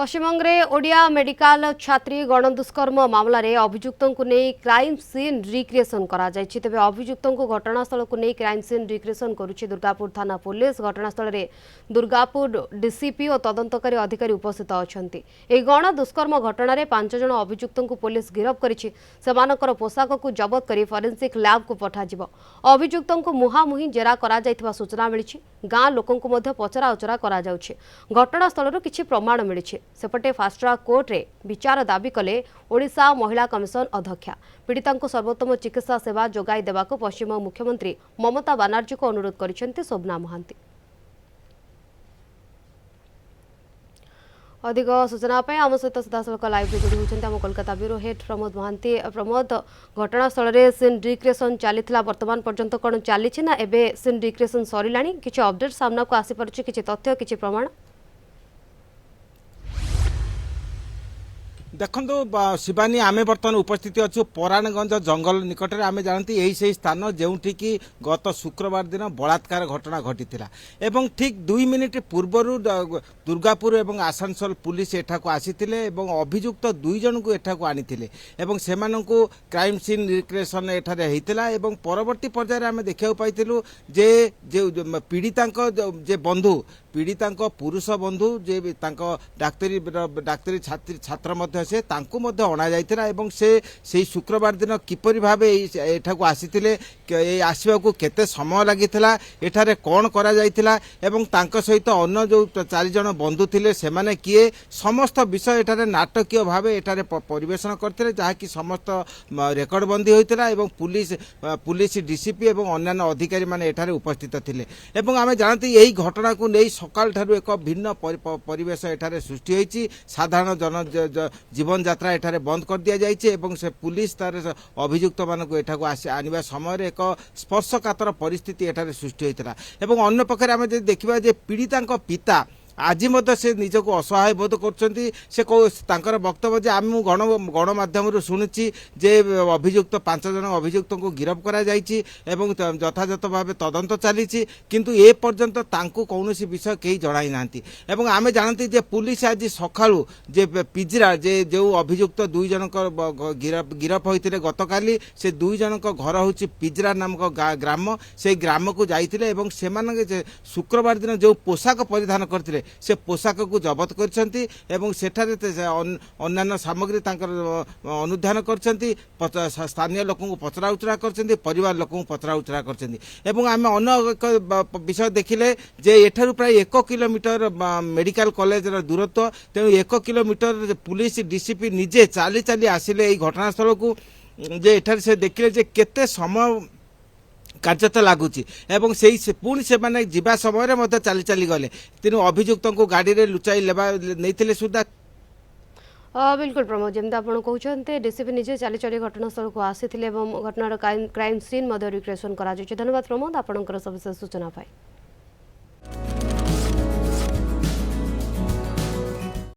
पश्चिमबंग में ओडिया मेडिकल छात्री गणदुष्कर्म मामलें अभियुक्तों को नहीं क्राइम सीन रिक्रिएशन तेज अभियुक्तों को घटनास्थल को नहीं क्राइम सीन रिक्रिएशन करुच्ची दुर्गापुर थाना पुलिस। घटनास्थल में दुर्गापुर डीसीपी और तदंतकारी अधिकारी उपस्थित अच्छा। गणदुष्कर्म घटना 5 जन अभियुक्तों को पुलिस गिरफ्त कर पोशाक को जबत कर फॉरेंसिक लैब को पठाଯିବ। अभियुक्तों को मुहांमुही जेरा करा सूचना मिली। गाँ लोकों को पचरा उचरा घटनास्थल किसी प्रमाण मिली। सेपटे फास्ट्राक कोर्ट रे विचार दाबी कले ओडिशा महिला कमिशन अध्यक्षा। पीड़िता को सर्वोत्तम चिकित्सा सेवा जोगाई देवाक पश्चिमबंग मुख्यमंत्री ममता बानार्जी को अनुरोध करिसेंती शोभना महांती। अधिक सूचना आम सहित सीधासख लाइव जोड़ी होती आम कोलकाता ब्यूरो हेड प्रमोद महांती। प्रमोद, घटनास्थल में सीन रिक्रिएशन चली बर्तमान पर्यंत कौन चली ना एबे सीन रिक्रिएशन सरिला किसी अपडेट सामना को आसी पारुछि किछि तथ्य किछि प्रमाण? देखो शिवानी आमे बर्तमान उपस्थित अच्छु पराणगंज जंगल निकट में। आमे जानती यही से स्थान जोठी कि गत शुक्रवार दिन बलात्कार घटना घटी एवं ठीक 2 मिनिट पूर्वर दुर्गापुर एवं आसानसोल पुलिस एठाको आसीथिले एवं अभियुक्त 2 जन को एठाको आनीथिले एवं सेमानंकु क्राइम सीन रिक्रिएशन एठारे हेतिला एवं परवर्ती पर्याय आमे देखिବାକୁ पाइथिलु जे पीड़ितांक जे बंधु पीड़ितांक पुरुष बंधु जे तांको डाक्तरी छात्र मध्य से तांको मध्य अणा जाइथिला एवं से शुक्रवार दिन किपरि भाबे एठाको आसीथिले आसीबाकू केते समय लागिथिला एठारे कोन करा जाइथिला एवं तांको सहित अन्य जो 4 जन बंधु थिले सेमाने किए समस्त विषय एठारे नाटकीय भाबे एठारे परिवेशन करथिले जहाँकि समस्त रेकर्ड बंदी होइथिला एवं पुलिस डीसीपी एवं अन्य अधिकारी माने एठारे उपस्थित थिले एवं आमे जानती यही घटना को नहीं सकाल ठारू एक भिन्न परिवेश एठारे सृष्टि होइछि। साधारण जन जीवन यात्रा एठारे बंद कर दिया जाइछि एवं से पुलिस तार अभियुक्त मानक एठाको आनिबा समय एक स्पर्शकातर परिस्थिति एठारे सृष्टि होइतिला एवं अन्य पक्षरे आमे देखिबा जे पीड़ितांक पिता आज से निजक असहाय बोध कर वक्तव्य जे आम गणमाध्यम शुणुची जे अभियुक्त 5 जन अभियुक्त को गिरफ्त करा जाइछि एवं यथायथ भाव तदंत चली किंतु ए पर्यंत तांको कौनसी विषय कहीं जणाई नांती एवं आमे जानती जे पुलिस आज सकाळू जे पिजरा जे जो अभियुक्त 2 जन गिरफ्त होइतिले गतकाली से 2 जन घर होछि पिजरा नामक ग्राम से ग्राम को जाइतिले एवं सेमानके शुक्रवार दिन जो पोशाक परिधान करथिले से पोशाक को जबत करछंती एवं सेठारे अन्य सामग्री तांकर अनुधान करछंती स्थानीय लोक को पचरा उचरा करछंती परिवार लोक को पचरा उचरा करछंती एवं आमे अन्य एक विषय देखिले जे एठारु प्राय 1 किलोमीटर मेडिकल कॉलेज दूरत्व तेणु 1 किलोमीटर पुलिस डीसीपी निजे चाली चाली आसिले एई घटनास्थल को जे एठारे से देखिले जे केते समय कार्यता लगुच एवं से पुणी से माने जीवा समय चली चली गले तेणु अभियुक्त को गाड़ी में लुचाई नहीं सुधा। बिल्कुल प्रमोद, जमी आप कहते डीसीपी निजे चली चली घटनास्थल को आसी घटनार क्राइम सीन रिक्रिएशन करा। धन्यवाद प्रमोद, आपंकर सविशेष सूचना पाई।